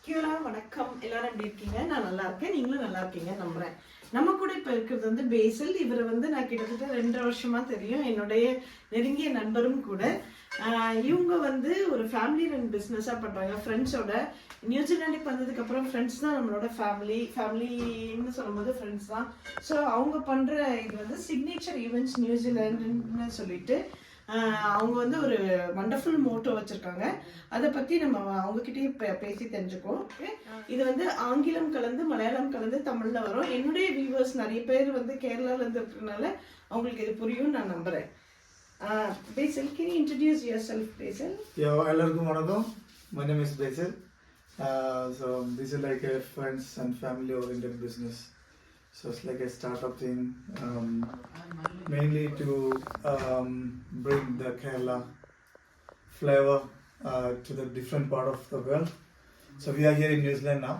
கியூலா வணக்கம். எல்லாரும் எப்படி இருக்கீங்க? நான் நல்லா இருக்கேன். நீங்களும் நல்லா இருக்கீங்க நம்புறேன். நம்ம கூட இப்ப இருக்கிறது வந்து பேசல். இவரை வந்து நான் கிட்டத்தட்ட 2.5 வருஷமா தெரியும். என்னுடைய நெருங்கிய நண்பரும் கூட. இவங்க வந்து ஒரு ஃபேமிலி ரன் பிஸ்னஸா பண்றாங்க ஃப்ரெண்ட்ஸோட. நியூசிலாண்டுக்கு வந்ததுக்கு அப்புறம் ஃப்ரெண்ட்ஸ் தான் நம்மளோட ஃபேமிலின்னு சொல்லும்போது ஃப்ரெண்ட்ஸ் தான். ஸோ அவங்க பண்ற இது வந்து சிக்னேச்சர் ஈவெண்ட்ஸ் நியூசிலாண்டுன்னு சொல்லிட்டு அவங்க வந்து ஒரு வண்டர்ஃபுல் மோட்டோ வச்சிருக்காங்க. அதை பத்தி நம்ம அவங்ககிட்டயே பேசி தெரிஞ்சுக்கோம். இது வந்து ஆங்கிலம் கலந்து மலையாளம் கலந்து தமிழ்ல வரும். என்னுடைய வியூவர்ஸ் நிறைய பேர் வந்து கேரளால இருந்து இருக்கிறதுனால அவங்களுக்கு இது புரியும் நான் நம்புறேன். Basil, can you introduce yourself, Basil? Yeah, எல்லாருக்கும் வணக்கம். My name is Basil. So this is like a friends and family oriented business. So it's like a startup thing, mainly to bring the Kerala flavor to the different part of the world. So we are here in New Zealand now.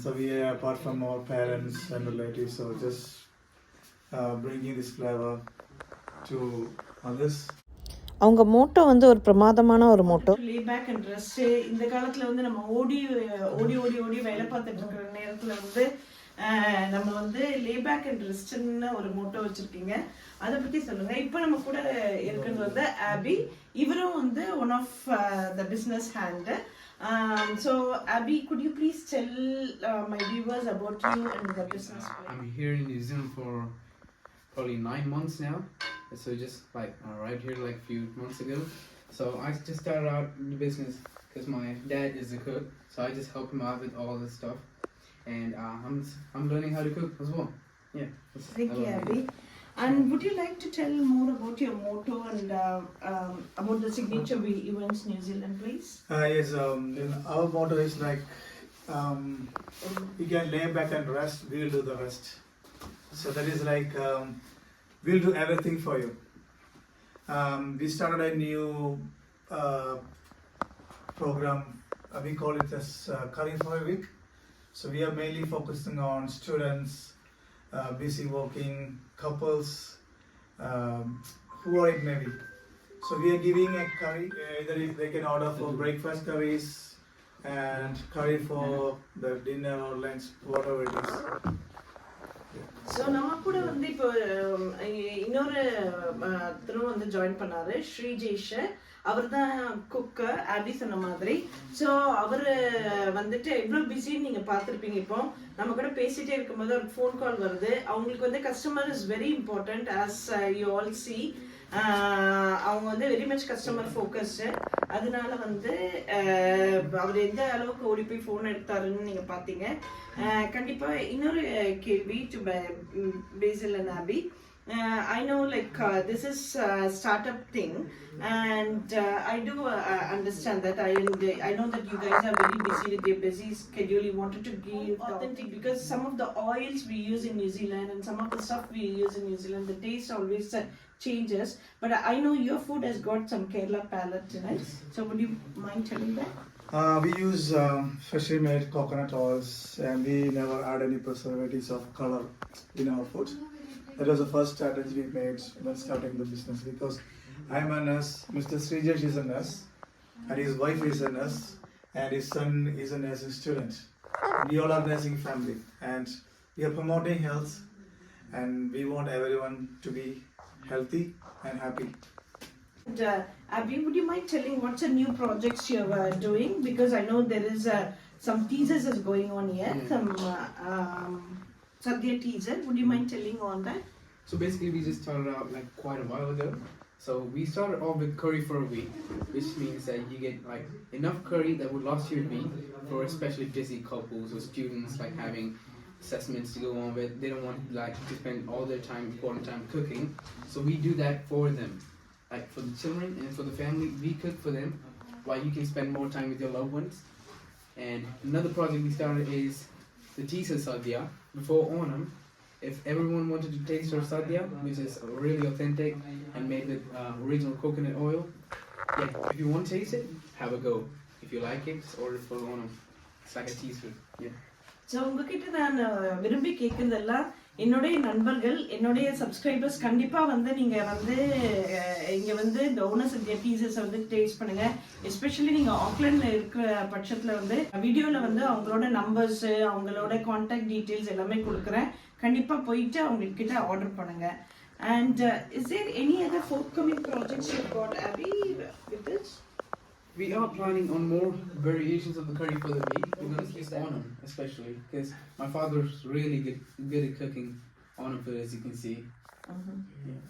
So we are apart from our parents and relatives. So just bringing this flavor to others. அவங்க motto வந்து ஒரு பிரமாதமான ஒரு motto. Lay back and rest. இந்த காலத்துல வந்து நம்ம ஓடி ஓடி ஓடி ஓடி வேலை பார்த்துட்டு இருக்கிற நேரத்துல வந்து நம்ம வந்து லே பேக் அண்ட் ரெஸ்ட்னு ஒரு மோட்டோ வச்சிருக்கீங்க. அதை பத்தி சொல்லுங்க. இப்போ நம்ம கூட இருக்கிறது வந்து ஆபி. இவரும் வந்து one of the business hand. So Abby, could you please tell my viewers about you and the business? I'm here in New Zealand for probably 9 months now. So just like right here like a few months ago. So I just started out in the business because my dad is a cook. So I just help him out with all this stuff. And I'm learning how to cook as well. Yeah. Thank you, Abby. And would you like to tell more about your motto and about the signature events New Zealand, please? Yes, our motto is like you can lay back and rest, we will do the rest. So that is like we'll do everything for you. We started a new program, we call it as Curry for a Week. So we are mainly focusing on students, busy working couples, who are it maybe. So we are giving a curry, either they can order for breakfast curries and curry for the dinner or lunch, whatever it is. So நம்ம கூட வந்து இப்போ இன்னொரு திரும்ப வந்து join பண்ணாரு ஸ்ரீஜேஷ். அவர் தான் குக்கு, ஆபி சொன்ன மாதிரி. ஸோ அவர் வந்துட்டு எவ்வளோ பிஸின்னு நீங்கள் பார்த்துருப்பீங்க. இப்போ நம்ம கூட பேசிகிட்டே இருக்கும்போது ஒரு ஃபோன் கால் வருது. அவங்களுக்கு வந்து customer is very important as you all see. அவங்க வந்து வெரி மச் கஸ்டமர் ஃபோக்கஸ்டு. அதனால வந்து அவர் எந்த அளவுக்கு ஓடி போய் ஃபோன் எடுத்தாருன்னு நீங்கள் பார்த்தீங்க. கண்டிப்பாக இன்னொரு கேள்வி to Basil and Abi. I know like this is a startup thing and I do understand that. I know that you guys are very busy with your busy schedule. You wanted to give authentic because some of the oils we use in New Zealand and some of the stuff we use in New Zealand, the taste always changes. But I know your food has got some Kerala palate in it. So would you mind telling that? We use freshly made coconut oils and we never add any preservatives of color in our food. That was the first strategy we made when starting the business, because I'm a nurse, Mr. Srijesh is a nurse, and his wife is a nurse, and his son is a nursing student. We all are nursing family, and we are promoting health, and we want everyone to be healthy and happy. And, Abby, would you mind telling what's the new projects you're doing? Because I know there is some teasers is going on here, some Sadhya teaser. Would you mind telling on that? So basically we just started out like quite a while ago. So we started off with curry for a week, which means that you get like enough curry that would last you a week for especially busy couples or students like having assessments to go on with. They don't want like to spend all their time, important time cooking. So we do that for them. Like for the children and for the family, we cook for them while you can spend more time with your loved ones. And another project we started is the teaser sadhya before Onam. If everyone wanted to taste our sadhya, which is really authentic and made with original coconut oil, yeah, if you want to taste it, have a go. If you like it, just order for Onam. It's like a teaser. Yeah. So உங்ககிட்ட நான் விரும்பி கேட்குறதெல்லாம் என்னுடைய நண்பர்கள் என்னுடைய subscribers கண்டிப்பா வந்து நீங்க வந்து இங்க வந்து இந்த ஓனஸ் இந்தியா பீசஸ் வந்து டேஸ்ட் பண்ணுங்க. எஸ்பெஷலி நீங்க ஆக்லாண்ட்ல இருக்கிற பட்சத்துல வந்து வீடியோல வந்து அவங்களோட நம்பர்ஸ் அவங்களோட கான்டாக்ட் டீடைல்ஸ் எல்லாமே கொடுக்குறேன். கண்டிப்பா போயிட்டு அவங்க கிட்ட ஆர்டர் பண்ணுங்க. And is there any other forthcoming projects you've got, Abby, with this? We are planning on more variations of the curry for the week. We're going to keep Onam, especially because my father's really good at cooking Onam food, as you can see.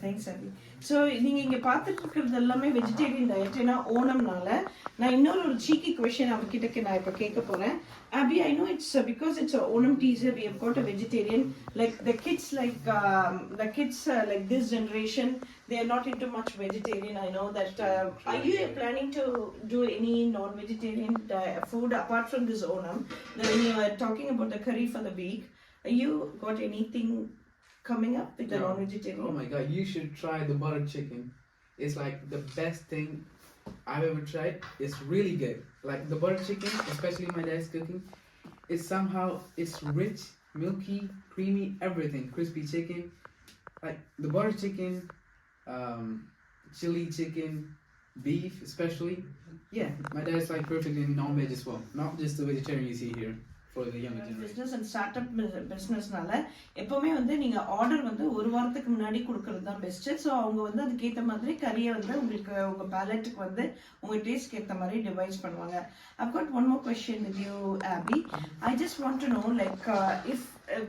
Thanks Abby. So நீங்கள் இங்கே பார்த்துட்டு இருக்கிறது எல்லாமே vegetarian diet. ஏன்னா ஓணம்னால நான் இன்னொரு சீக்கி question அவர்கிட்ட நான் இப்போ கேட்க போகிறேன். Abby, I know it's because it's a Onam teaser, we have got a vegetarian. Like the kids like this generation, they are not into much vegetarian. I know that. Are you planning to do any non-vegetarian food apart from this Onam? When you are talking about the curry for the week, you got anything coming up with the non-vegetarian? Oh my god, you should try the butter chicken. It's like the best thing I've ever tried. It's really good. Like the butter chicken, especially my dad's cooking, it's rich, milky, creamy, everything. Crispy chicken, like the butter chicken, chili chicken, beef especially. Yeah, my dad's like perfect in non-veg as well, not just the vegetarian you see here. For the younger generation. Business and startup businessனால எப்பவுமே வந்து நீங்க order வந்து ஒரு வாரத்துக்கு முன்னாடி கொடுக்கறது தான் best. So அவங்க வந்து அதுக்கு ஏற்ற மாதிரி கறியை வந்து உங்களுக்கு உங்க பேலட்டுக்கு வந்து உங்க டேஸ்ட்க்கு ஏற்ற மாதிரி டிவைஸ் பண்ணுவாங்க. I've got one more question with you, Abby. I just want to know, like, if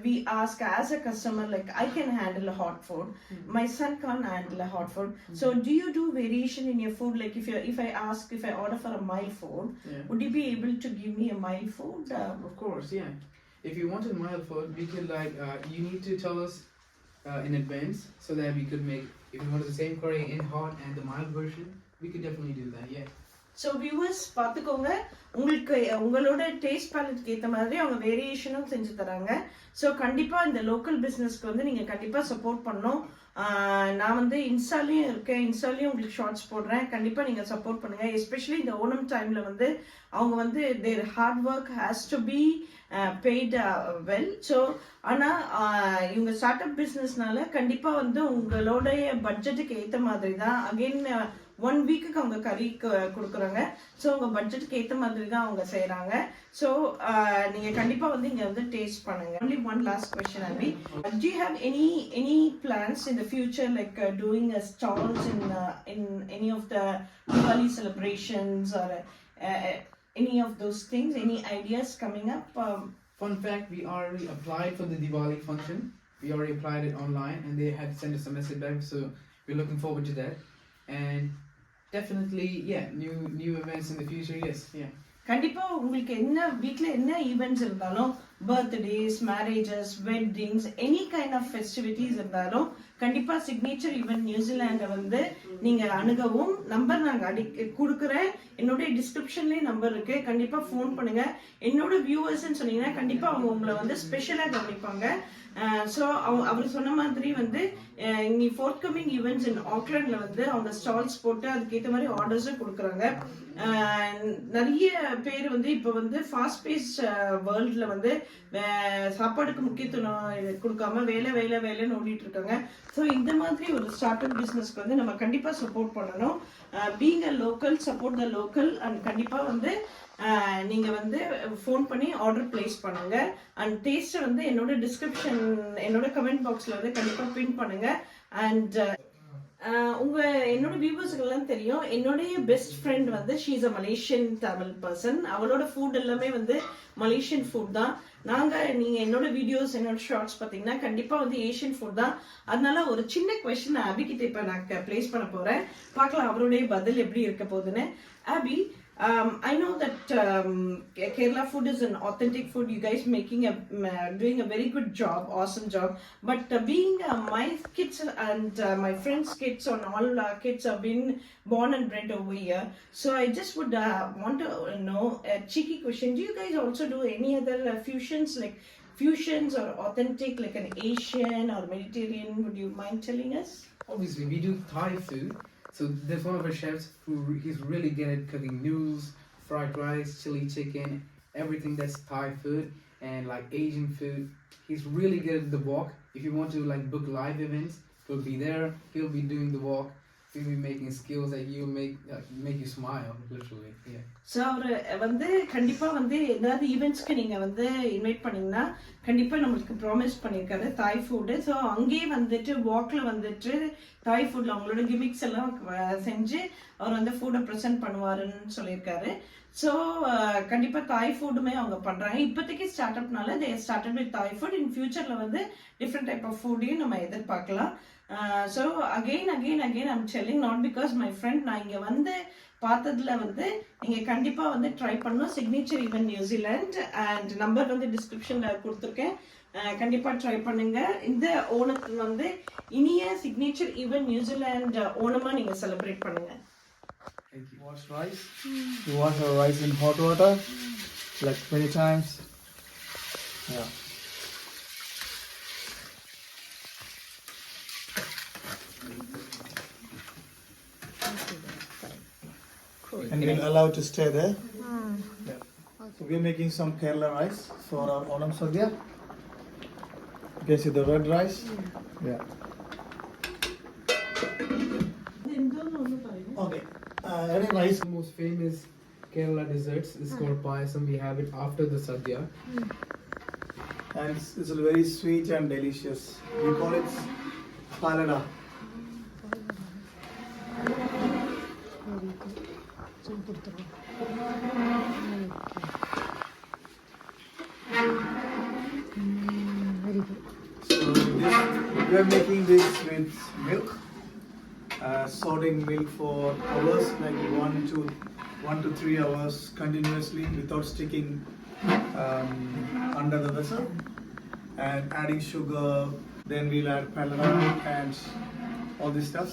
we ask as a customer, like, I can handle a hot food, my son can't handle a hot food. So do you do variation in your food? Like, if I order for a mild food, would you be able to give me a mild food? Of course, yeah. If you wanted mild food, we could you need to tell us in advance so that we could make. If you wanted the same curry in hot and the mild version, we could definitely do that. Yeah. So viewers பார்த்துக்கோங்க, உங்களுக்கு உங்களோட taste பேலட்க்கு ஏற்ற மாதிரி அவங்க வேரியேஷனும் செஞ்சு தராங்க. So கண்டிப்பாக இந்த லோக்கல் பிஸ்னஸ்க்கு வந்து நீங்கள் கண்டிப்பாக சப்போர்ட் பண்ணணும். நான் வந்து இன்ஸ்டாலையும் இருக்கேன், இன்ஸ்டாலையும் உங்களுக்கு ஷார்ட்ஸ் போடுறேன். கண்டிப்பாக நீங்கள் சப்போர்ட் பண்ணுங்கள். எஸ்பெஷலி இந்த ஓணம் டைமில் வந்து அவங்க வந்து their hard work has to be paid well. So ஆனால் இவங்க ஸ்டார்ட் அப் பிஸ்னஸ்னால கண்டிப்பாக வந்து உங்களுடைய பட்ஜெட்டுக்கு ஏற்ற மாதிரி தான். அகெயின் 1 வீக்குக்கு அவங்க கறி கொடுக்குறாங்க. ஸோ உங்கள் பட்ஜெட்டுக்கு ஏற்ற மாதிரி தான் அவங்க செய்கிறாங்க. ஸோ நீங்கள் கண்டிப்பாக வந்து இங்கே வந்து டேஸ்ட் பண்ணுங்க. Only one last question, Abby. Do you have any plans in the future, like doing a stalls in any of the Diwali celebrations or any of those things? Any ideas coming up? Fun fact: we already applied for the Diwali function. We already applied it online, and they had sent us a message back. So we're looking forward to that. And definitely, yeah, new events in the future. Yes, yeah. கண்டிப்பா உங்களுக்கு என்ன வீட்ல என்ன events இருந்தாலும், birthdays, marriages, weddings, any kind of festivities இருந்தாலும் கண்டிப்பா signature event நியூசிலாண்டை வந்து நீங்க அணுகவும். நம்பர் நாங்க கொடுக்குறேன், என்னுடைய டிஸ்கிரிப்ஷன்லயே நம்பர் இருக்கு. கண்டிப்பா ஃபோன் பண்ணுங்க. என்னோட வியூவர்ஸ்ன்னு சொன்னீங்கன்னா கண்டிப்பா அவங்க உங்களை வந்து ஸ்பெஷலா கவனிப்பாங்க. ஸோ அவர் சொன்ன மாதிரி வந்து இங்கே ஃபோர்த்கமிங் ஈவெண்ட்ஸ் இன் ஆக்லாண்டில் வந்து அவங்க ஸ்டால்ஸ் போட்டு அதுக்கேற்ற மாதிரி ஆர்டர்ஸும் கொடுக்குறாங்க. நிறைய பேர் வந்து இப்போ வந்து ஃபாஸ்ட் பேஸ் வேர்ல்டில் வந்து சாப்பாடுக்கு முக்கியத்துவம் கொடுக்காம வேலைன்னு ஓடிட்டு இருக்காங்க. ஸோ இந்த மாதிரி ஒரு ஸ்டார்ட் அப் பிஸ்னஸ்க்கு வந்து நம்ம கண்டிப்பாக சப்போர்ட் பண்ணணும். Being a local, support the local. And கண்டிப்பாக வந்து நீங்க வந்து ஃபோன் பண்ணி ஆர்டர் பிளேஸ் பண்ணுங்க. அண்ட் டேஸ்ட் வந்து என்னோட கமெண்ட் பாக்ஸ்ல வந்து கண்டிப்பா பின் பண்ணுங்க. அண்ட் என்னோட வியூவர்ஸ்க்கு எல்லாம் தெரியும், என்னுடைய பெஸ்ட் ஃப்ரெண்ட் வந்து she is a Malaysian Tamil person. அவளோட ஃபுட் எல்லாமே வந்து மலேசியன் ஃபுட் தான். நீங்க என்னோட வீடியோஸ், என்னோட ஷார்ட்ஸ் பாத்தீங்கன்னா கண்டிப்பா வந்து ஏஷியன் ஃபுட் தான். அதனால ஒரு சின்ன கொஸ்டின் அபி கிட்ட இப்ப நான் பிளேஸ் பண்ண போறேன். பார்க்கலாம் அவருடைய பதில் எப்படி இருக்க போகுதுன்னு. அபி, I know that Kerala food is an authentic food. You guys doing a very good job, awesome job. But being my kids and my friends' kids and all kids have been born and bred over here. So I just would want to know a cheeky question. Do you guys also do any other fusions or authentic, like an Asian or Mediterranean? Would you mind telling us? Obviously, we do Thai food. So there's one of our chefs he's really good at cooking noodles, fried rice, chili chicken, everything that's Thai food, and like Asian food. He's really good at the wok. If you want to like book live events, he'll be there. He'll be doing the walk. He'll be making skills that you make you smile, literally. Yeah. So அவர் வந்து கண்டிப்பாக வந்து ஏதாவது ஈவெண்ட்ஸ்க்கு நீங்கள் வந்து invite பண்ணிங்கன்னா கண்டிப்பாக நம்மளுக்கு ப்ராமிஸ் பண்ணியிருக்காரு தாய் ஃபுட்டு. ஸோ அங்கேயே வந்துட்டு வாக்கில் வந்துட்டு தாய் ஃபுட்டில் அவங்களோட கிமிக்ஸ் எல்லாம் செஞ்சு அவர் வந்து ஃபுட்டை ப்ரெசென்ட் பண்ணுவாருன்னு சொல்லியிருக்காரு. ஸோ கண்டிப்பாக தாய் ஃபுட்டுமே அவங்க பண்ணுறாங்க. இப்போதைக்கு ஸ்டார்ட் அப்னால தே ஸ்டார்டட் வித் தாய் ஃபுட். இன் ஃபியூச்சரில் வந்து டிஃப்ரெண்ட் டைப் ஆஃப் ஃபுட்டையும் நம்ம எதிர்பார்க்கலாம். So again I'm telling not because my friend, நான் இங்கே வந்து பார்த்ததுல வந்து நீங்கள் கண்டிப்பாக வந்து ட்ரை பண்ணணும். Signature event New Zealand and number வந்து டிஸ்கிரிப்ஷனில் கொடுத்துருக்கேன். கண்டிப்பாக ட்ரை பண்ணுங்க. இந்த ஓணத்துக்கு வந்து இனிய சிக்னேச்சர் ஈவென்ட் நியூசிலாண்ட் ஓணமாக நீங்கள் செலிப்ரேட் பண்ணுங்க. Thank you. Wash rice. You wash your rice in hot water, like many times. Yeah. And we'll allow to stay there. Yeah. So we're making some Kerala rice for our Onam Sadhya. You can see the red rice. Yeah. Okay. Any rice? The most famous Kerala desserts is called payasam. We have it after the sadhya. And it's very sweet and delicious. We call it palada. So we are making this with milk, sorting milk for hours, like 1 to 3 hours continuously without sticking under the vessel, and adding sugar. Then we'll add palada and all this stuff.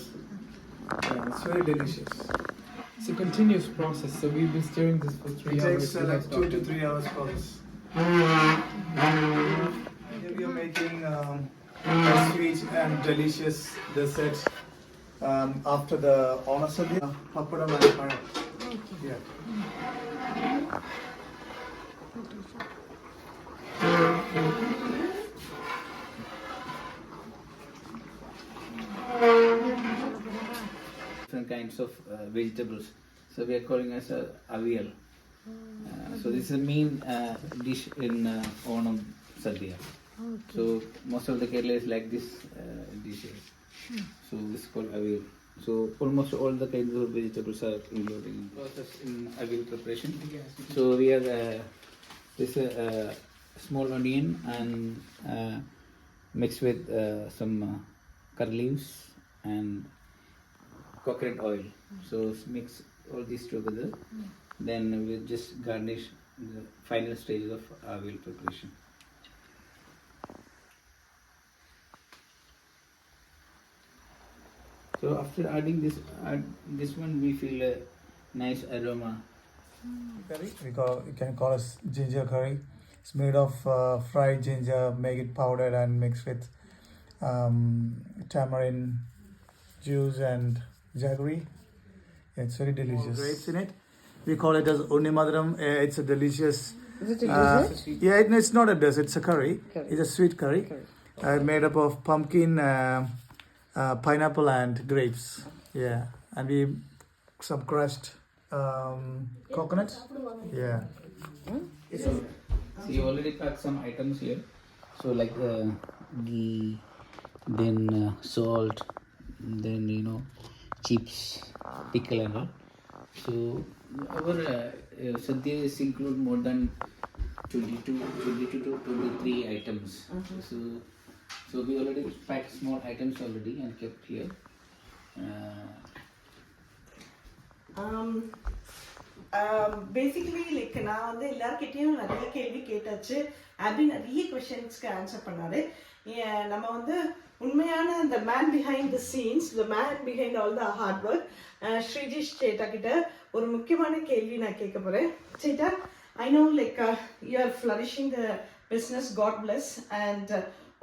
Yeah, it's very delicious. It's a continuous process. So we've been stirring this for 3 It hours. takes like 2 to 3 hours process. Here we are making a sweet and delicious dessert after the Onam Sadhya. Papadam and payam. Yeah. Different kinds of vegetables. So we are calling as a avial. So this is the main dish in Onam Sadhya. So most of the Kerala is like this dishes. So this is called avial. So almost all the kinds of vegetables are included in process in avial preparation. So we have this small onion and mixed with some curry leaves and coconut oil. So mix all these together. Then we'll just garnish the final stages of avial preparation. So after adding this one, we feel a nice aroma. Curry. You can call it ginger curry. It's made of fried ginger, make it powdered and mixed with tamarind juice and jaggery. It's very delicious. Grapes in it. We call it as Unnimadram. It's a delicious. Is it a dessert? Yeah, it's not a dessert. It's a curry. It's a sweet curry. Made up of pumpkin, pineapple, and grapes. Yeah, and we some crushed coconut. Yeah. So you already packed some items here. So like ghee, then salt, then chips, pickle and all. So our sadhya is include more than 22 to 23 items. So we already packed small items already and kept here. Basically like நான் வந்து எல்லார்கிட்டையும் நிறைய கேள்வி கேட்டாச்சு. அப்படி நிறைய கொஷின்ஸ்க்கு answer பண்ணாரு. நம்ம வந்து உண்மையான அந்த man behind the scenes, the man behind all the hard work, Sreejesh chetta கிட்ட ஒரு முக்கியமான கேள்வி நான் கேட்க போறேன். Chetta, I know like you are flourishing the business, God bless and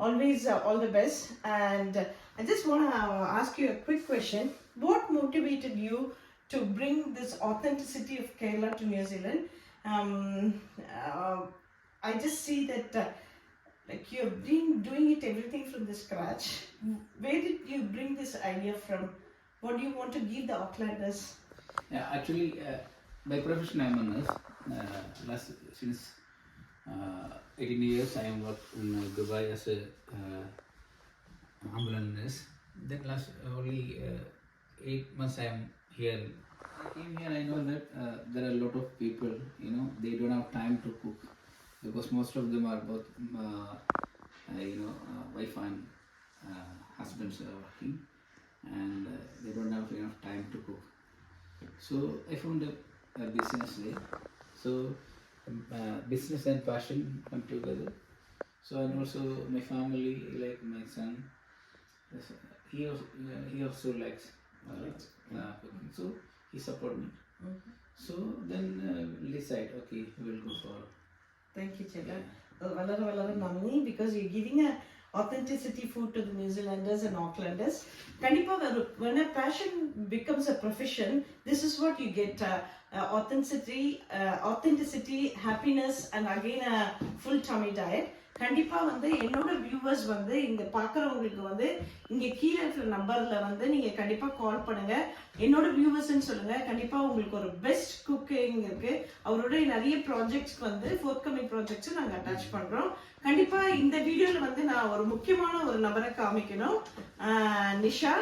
always all the best. And I just want to ask you a quick question. What motivated you to bring this authenticity of Kerala to New Zealand? I just see that like you've been doing it everything from the scratch. Where did you bring this idea from? What do you want to give the Aucklanders? Yeah, actually, by profession I'm a nurse. Since 18 years I am worked in Dubai as a ambulance nurse. Then last only 8 months I am here. I came here, I know that there are a lot of people, you know, they don't have time to cook because most of them are both, wife and husbands are working, and they don't have enough time to cook. So I found a business there. So business and passion come together. So and also my family, like my son, he also likes cooking. So he support me. So then we decide, okay, we will go for. Thank you, Chela. Valara Namni, because you're giving a authenticity food to the New Zealanders and Aucklanders. Kandipa, when a passion becomes a profession, this is what you get: authenticity, happiness, and again a full tummy diet. கண்டிப்பா வந்து என்னோட viewers வந்து இங்க பாக்குறவங்களுக்கு வந்து இங்க கீழே இருக்கிற நம்பர்ல வந்து நீங்க கண்டிப்பா கால் பண்ணுங்க. என்னோட வியூவர்ஸ்ன்னு சொல்லுங்க. கண்டிப்பா உங்களுக்கு ஒரு பெஸ்ட் குக்கிங் இருக்கு. அவருடைய நிறைய ப்ராஜெக்ட்ஸ் வந்து ஃபோர்த்கமிங் ப்ராஜெக்ட்ஸ் நாங்க அட்டாச் பண்றோம். கண்டிப்பா இந்த வீடியோல வந்து நான் ஒரு முக்கியமான ஒரு நபரை காமிக்கணும். Nisha,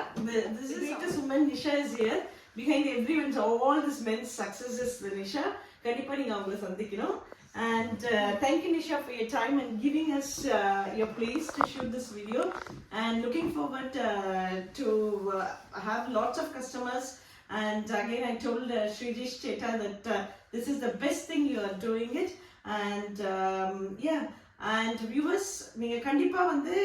this is greatest woman. Nisha is here. Behind everyone's all this men's success is the Nisha. கண்டிப்பா நீங்க அவங்களை சந்திக்கணும். And thank you, Nisha, for your time and giving us your place to shoot this video. And looking forward to have lots of customers. And again, I told Srijesh Cheta that this is the best thing you are doing it. And yeah. And viewers, நீங்க கண்டிப்பா வந்து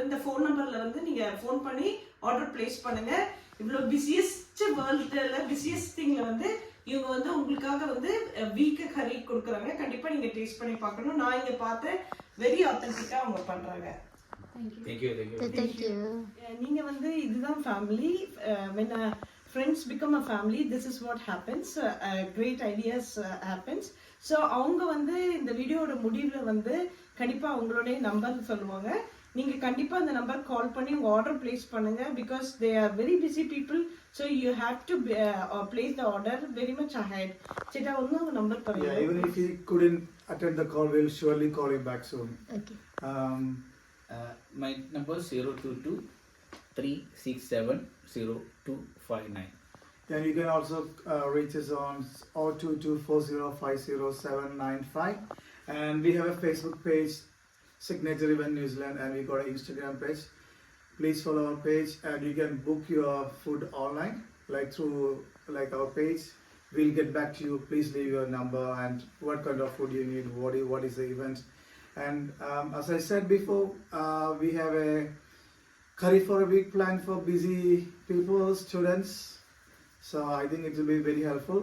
இந்த phone நம்பர்ல வந்து நீங்க phone பண்ணி order place பண்ணுங்க. இவ்வளோ பிஸியஸ்ட் வேர்ல்டுல பிஸியஸ்ட் திங்ல வந்து இவங்க வந்து உங்களுக்காக வந்து வீக் கறி கொடுக்குறாங்க. கண்டிப்பா நீங்க டேஸ்ட் பண்ணி பார்க்கணும். நான் இங்க பார்த்தேன், வெரி ஆத்தென்டிக்கா அவங்க பண்றாங்க. Thank you. நீங்க வந்து இதுதான் family. when friends become a family, this is what happens. Great ideas happens. So அவங்க வந்து இந்த வீடியோட முடிவுல வந்து கண்டிப்பா அவங்களுடைய நம்பர் சொல்லுவாங்க. நீங்க கண்டிப்பா அந்த நம்பர் கால் பண்ணி உங்க ஆர்டர் பிளேஸ் பண்ணுங்க. because they are very busy people, so you have to place the order very much ahead. சேட்டா உங்க நம்பர் பாருங்க. Yeah, even if you couldn't attend the call, we'll surely call you back soon. Okay. My number is 022-367-0259. Then you can also reach us on 02240507995, and we have a Facebook page, Signature Event New Zealand, and we got an Instagram page. Please follow our page, and you can book your food online, like through our page. We'll get back to you. Please leave your number and what kind of food you need, what is the event. And as I said before, we have a curry for a week plan for busy people, students. So I think it will be very helpful.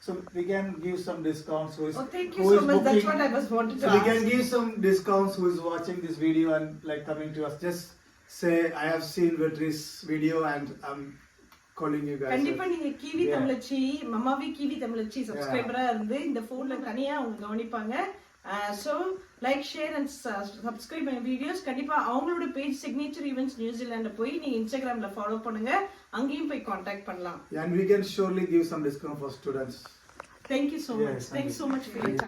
So we can give some discounts. Thank you so much. That's what I was wanting to ask. We can give some discounts who is watching this video and like coming to us. Just say I have seen Vetri's video and I'm calling you guys. கண்டிப்பா நீங்க kiwi தமிழச்சி, மம்மாவி kiwi தமிழச்சி சப்ஸ்கிரைபரா இருந்து இந்த போன்ல தனியா அவங்க கவனிப்பாங்க. So like, share and subscribe my videos. கண்டிப்பா அவங்களோட பேஜ் சிக்னேச்சர் ஈவென்ட்ஸ் நியூசிலாண்ட்ல போய் நீங்க இன்ஸ்டாகிராம்ல ஃபாலோ பண்ணுங்க. அங்கேயும் போய் கான்டாக்ட் பண்ணலாம். And we can surely give some discount for students. Thank you so much. Yes, Thanks so much for your time.